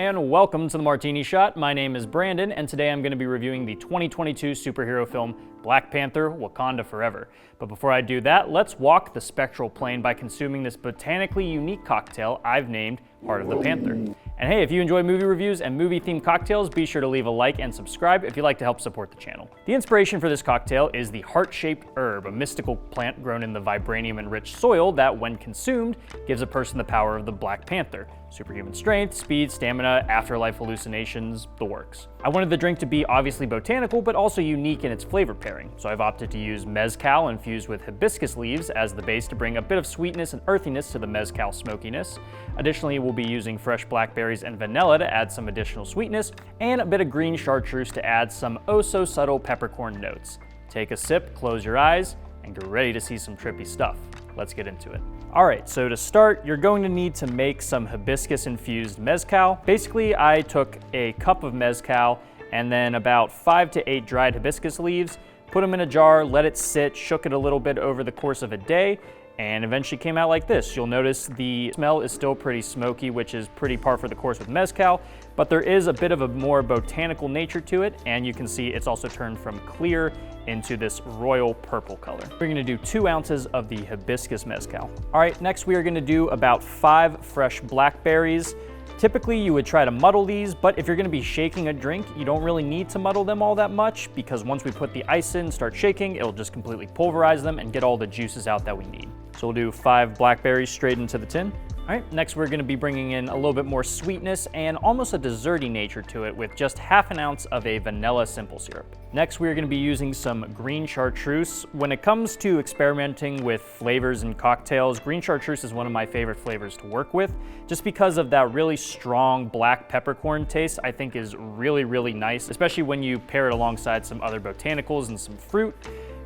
and welcome to the Martini Shot. My name is Brandon, and today I'm going to be reviewing the 2022 superhero film Black Panther, Wakanda Forever. But before I do that, let's walk the spectral plane by consuming this botanically unique cocktail I've named Heart of the Panther. And hey, if you enjoy movie reviews and movie-themed cocktails, be sure to leave a like and subscribe if you'd like to help support the channel. The inspiration for this cocktail is the heart-shaped herb, a mystical plant grown in the vibranium-enriched soil that, when consumed, gives a person the power of the Black Panther. Superhuman strength, speed, stamina, afterlife hallucinations, the works. I wanted the drink to be obviously botanical, but also unique in its flavor pairing. So I've opted to use mezcal infused with hibiscus leaves as the base to bring a bit of sweetness and earthiness to the mezcal smokiness. Additionally, we'll be using fresh blackberries and vanilla to add some additional sweetness, and a bit of green chartreuse to add some oh-so-subtle peppercorn notes. Take a sip, close your eyes, and get ready to see some trippy stuff. Let's get into it. All right, so to start, you're going to need to make some hibiscus-infused mezcal. Basically, I took a cup of mezcal and then about 5 to 8 dried hibiscus leaves, put them in a jar, let it sit, shook it a little bit over the course of a day, and eventually came out like this. You'll notice the smell is still pretty smoky, which is pretty par for the course with mezcal, but there is a bit of a more botanical nature to it, and you can see it's also turned from clear into this royal purple color. We're gonna do 2 ounces of the hibiscus mezcal. All right, next we are gonna do about 5 fresh blackberries. Typically you would try to muddle these, but if you're gonna be shaking a drink, you don't really need to muddle them all that much, because once we put the ice in, start shaking, it'll just completely pulverize them and get all the juices out that we need. So we'll do 5 blackberries straight into the tin. All right, next we're gonna be bringing in a little bit more sweetness and almost a desserty nature to it with just half an ounce of a vanilla simple syrup. Next, we're gonna be using some green chartreuse. When it comes to experimenting with flavors and cocktails, green chartreuse is one of my favorite flavors to work with, just because of that really strong black peppercorn taste I think is really, really nice, especially when you pair it alongside some other botanicals and some fruit.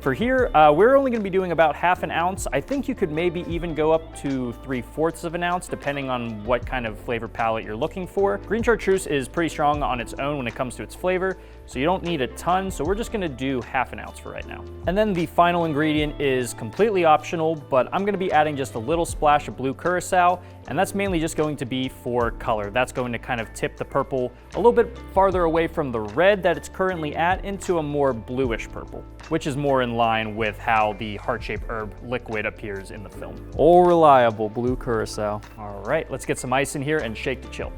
For here, we're only gonna be doing about half an ounce. I think you could maybe even go up to 3/4 of an ounce, depending on what kind of flavor palette you're looking for. Green chartreuse is pretty strong on its own when it comes to its flavor, so you don't need a ton, so we're just gonna do half an ounce for right now. And then the final ingredient is completely optional, but I'm gonna be adding just a little splash of blue curacao, and that's mainly just going to be for color. That's going to kind of tip the purple a little bit farther away from the red that it's currently at into a more bluish purple, which is more in line with how the heart-shaped herb liquid appears in the film. All reliable blue curacao. All right, let's get some ice in here and shake to chill.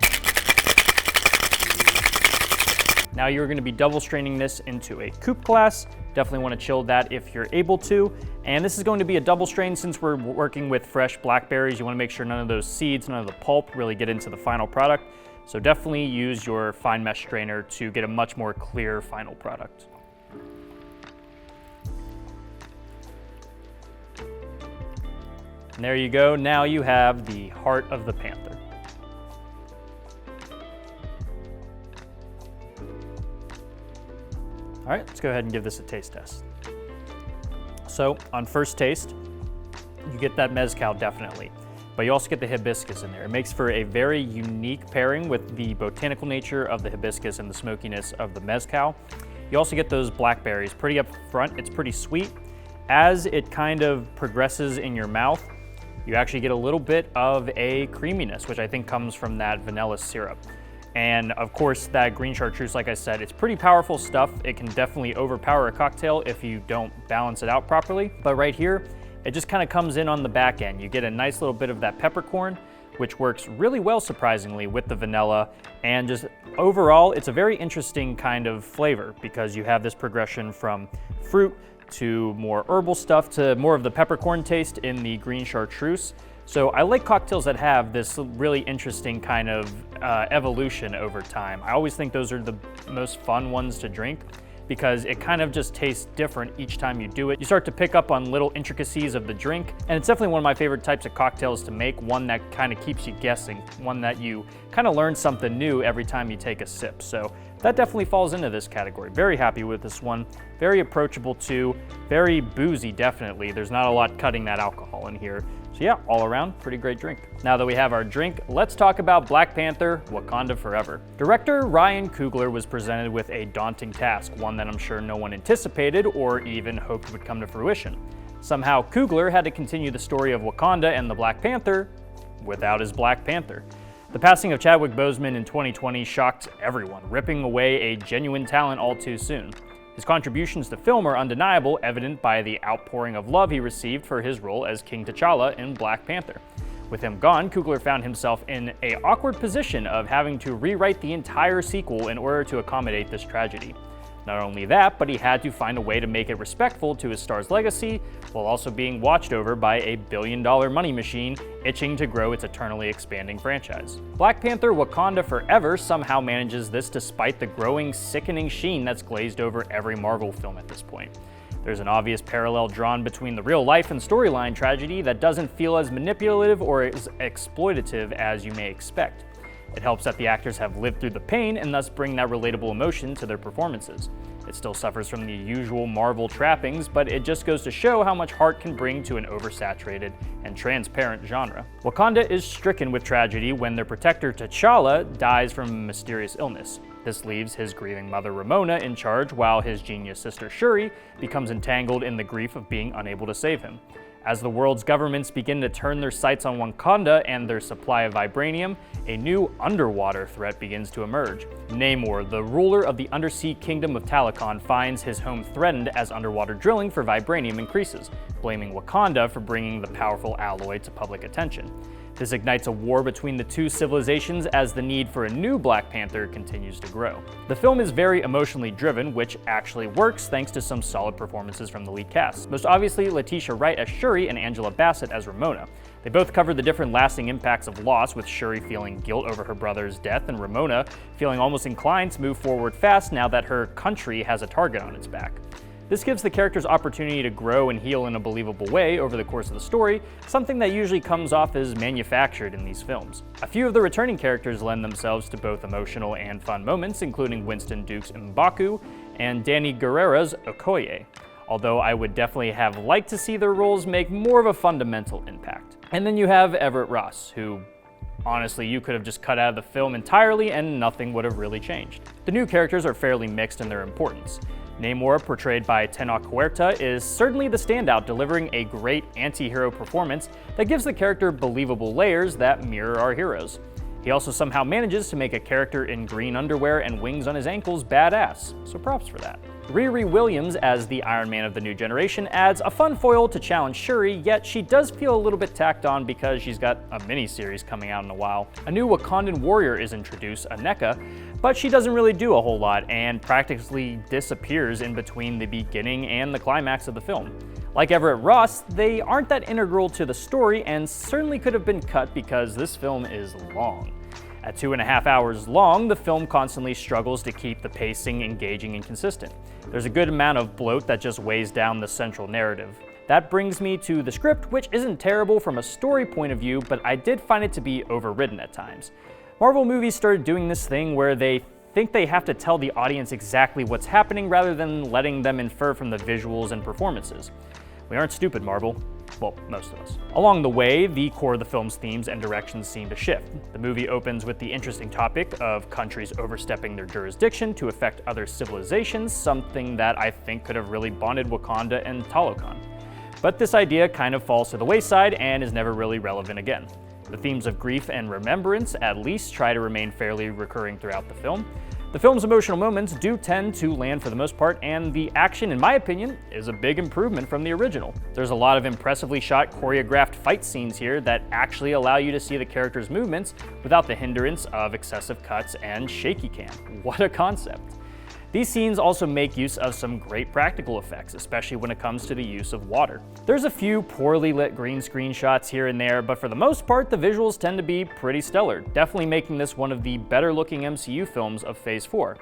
Now you're gonna be double straining this into a coupe glass. Definitely wanna chill that if you're able to. And this is going to be a double strain since we're working with fresh blackberries. You wanna make sure none of those seeds, none of the pulp really get into the final product. So definitely use your fine mesh strainer to get a much more clear final product. And there you go, now you have the Heart of the Panther. All right, let's go ahead and give this a taste test. So on first taste, you get that mezcal definitely, but you also get the hibiscus in there. It makes for a very unique pairing with the botanical nature of the hibiscus and the smokiness of the mezcal. You also get those blackberries pretty up front. It's pretty sweet. As it kind of progresses in your mouth, you actually get a little bit of a creaminess, which I think comes from that vanilla syrup. And of course, that green chartreuse, like I said, it's pretty powerful stuff. It can definitely overpower a cocktail if you don't balance it out properly. But right here, it just kind of comes in on the back end. You get a nice little bit of that peppercorn, which works really well, surprisingly, with the vanilla. And just overall, it's a very interesting kind of flavor because you have this progression from fruit to more herbal stuff to more of the peppercorn taste in the green chartreuse. So I like cocktails that have this really interesting kind of evolution over time. I always think those are the most fun ones to drink because it kind of just tastes different each time you do it. You start to pick up on little intricacies of the drink, and it's definitely one of my favorite types of cocktails to make, one that kind of keeps you guessing, one that you kind of learn something new every time you take a sip. So that definitely falls into this category. Very happy with this one. Very approachable too, very boozy definitely. There's not a lot cutting that alcohol in here. So yeah, all around, pretty great drink. Now that we have our drink, let's talk about Black Panther, Wakanda Forever. Director Ryan Coogler was presented with a daunting task, one that I'm sure no one anticipated or even hoped would come to fruition. Somehow Coogler had to continue the story of Wakanda and the Black Panther without his Black Panther. The passing of Chadwick Boseman in 2020 shocked everyone, ripping away a genuine talent all too soon. His contributions to film are undeniable, evident by the outpouring of love he received for his role as King T'Challa in Black Panther. With him gone, Coogler found himself in an awkward position of having to rewrite the entire sequel in order to accommodate this tragedy. Not only that, but he had to find a way to make it respectful to his star's legacy, while also being watched over by a billion-dollar money machine itching to grow its eternally expanding franchise. Black Panther: Wakanda Forever somehow manages this despite the growing, sickening sheen that's glazed over every Marvel film at this point. There's an obvious parallel drawn between the real-life and storyline tragedy that doesn't feel as manipulative or as exploitative as you may expect. It helps that the actors have lived through the pain and thus bring that relatable emotion to their performances. It still suffers from the usual Marvel trappings, but it just goes to show how much heart can bring to an oversaturated and transparent genre. Wakanda is stricken with tragedy when their protector T'Challa dies from a mysterious illness. This leaves his grieving mother Ramona in charge, while his genius sister Shuri becomes entangled in the grief of being unable to save him. As the world's governments begin to turn their sights on Wakanda and their supply of vibranium, a new underwater threat begins to emerge. Namor, the ruler of the undersea kingdom of Talokan, finds his home threatened as underwater drilling for vibranium increases, blaming Wakanda for bringing the powerful alloy to public attention. This ignites a war between the two civilizations as the need for a new Black Panther continues to grow. The film is very emotionally driven, which actually works thanks to some solid performances from the lead cast. Most obviously, Letitia Wright as Shuri and Angela Bassett as Ramona. They both cover the different lasting impacts of loss, with Shuri feeling guilt over her brother's death and Ramona feeling almost inclined to move forward fast now that her country has a target on its back. This gives the characters opportunity to grow and heal in a believable way over the course of the story, something that usually comes off as manufactured in these films. A few of the returning characters lend themselves to both emotional and fun moments, including Winston Duke's M'Baku and Danny Guerrera's Okoye, although I would definitely have liked to see their roles make more of a fundamental impact. And then you have Everett Ross, who honestly, you could have just cut out of the film entirely and nothing would have really changed. The new characters are fairly mixed in their importance. Namor, portrayed by Tenoch Huerta, is certainly the standout, delivering a great anti-hero performance that gives the character believable layers that mirror our heroes. He also somehow manages to make a character in green underwear and wings on his ankles badass, so props for that. Riri Williams as the Iron Man of the new generation adds a fun foil to challenge Shuri, yet she does feel a little bit tacked on because she's got a mini-series coming out in a while. A new Wakandan warrior is introduced, Aneka, but she doesn't really do a whole lot and practically disappears in between the beginning and the climax of the film. Like Everett Ross, they aren't that integral to the story and certainly could have been cut because this film is long. At 2.5 hours long, the film constantly struggles to keep the pacing engaging and consistent. There's a good amount of bloat that just weighs down the central narrative. That brings me to the script, which isn't terrible from a story point of view, but I did find it to be overwritten at times. Marvel movies started doing this thing where they think they have to tell the audience exactly what's happening rather than letting them infer from the visuals and performances. We aren't stupid, Marvel. Well, most of us. Along the way, the core of the film's themes and directions seem to shift. The movie opens with the interesting topic of countries overstepping their jurisdiction to affect other civilizations, something that I think could have really bonded Wakanda and Talokan. But this idea kind of falls to the wayside and is never really relevant again. The themes of grief and remembrance at least try to remain fairly recurring throughout the film. The film's emotional moments do tend to land for the most part, and the action, in my opinion, is a big improvement from the original. There's a lot of impressively shot, choreographed fight scenes here that actually allow you to see the characters' movements without the hindrance of excessive cuts and shaky cam. What a concept. These scenes also make use of some great practical effects, especially when it comes to the use of water. There's a few poorly lit green screen shots here and there, but for the most part, the visuals tend to be pretty stellar, definitely making this one of the better looking MCU films of Phase 4.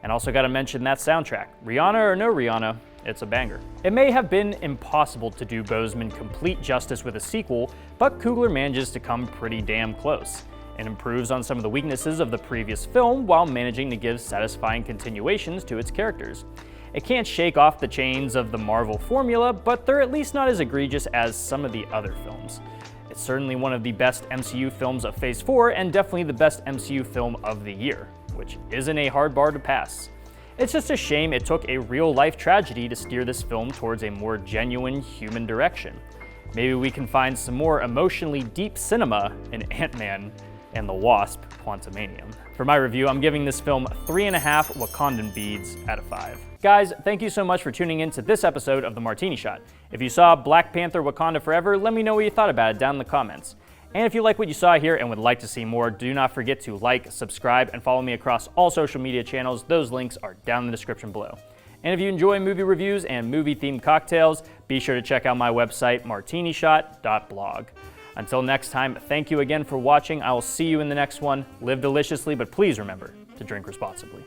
And also gotta mention that soundtrack. Rihanna or no Rihanna, it's a banger. It may have been impossible to do Boseman complete justice with a sequel, but Coogler manages to come pretty damn close. It improves on some of the weaknesses of the previous film while managing to give satisfying continuations to its characters. It can't shake off the chains of the Marvel formula, but they're at least not as egregious as some of the other films. It's certainly one of the best MCU films of Phase 4 and definitely the best MCU film of the year, which isn't a hard bar to pass. It's just a shame it took a real-life tragedy to steer this film towards a more genuine human direction. Maybe we can find some more emotionally deep cinema in Ant-Man and the Wasp, Quantumanium. For my review, I'm giving this film 3.5 Wakandan beads out of 5. Guys, thank you so much for tuning in to this episode of the Martini Shot. If you saw Black Panther Wakanda Forever, let me know what you thought about it down in the comments. And if you like what you saw here and would like to see more, do not forget to like, subscribe, and follow me across all social media channels. Those links are down in the description below. And if you enjoy movie reviews and movie-themed cocktails, be sure to check out my website, martinishot.blog. Until next time, thank you again for watching. I will see you in the next one. Live deliciously, but please remember to drink responsibly.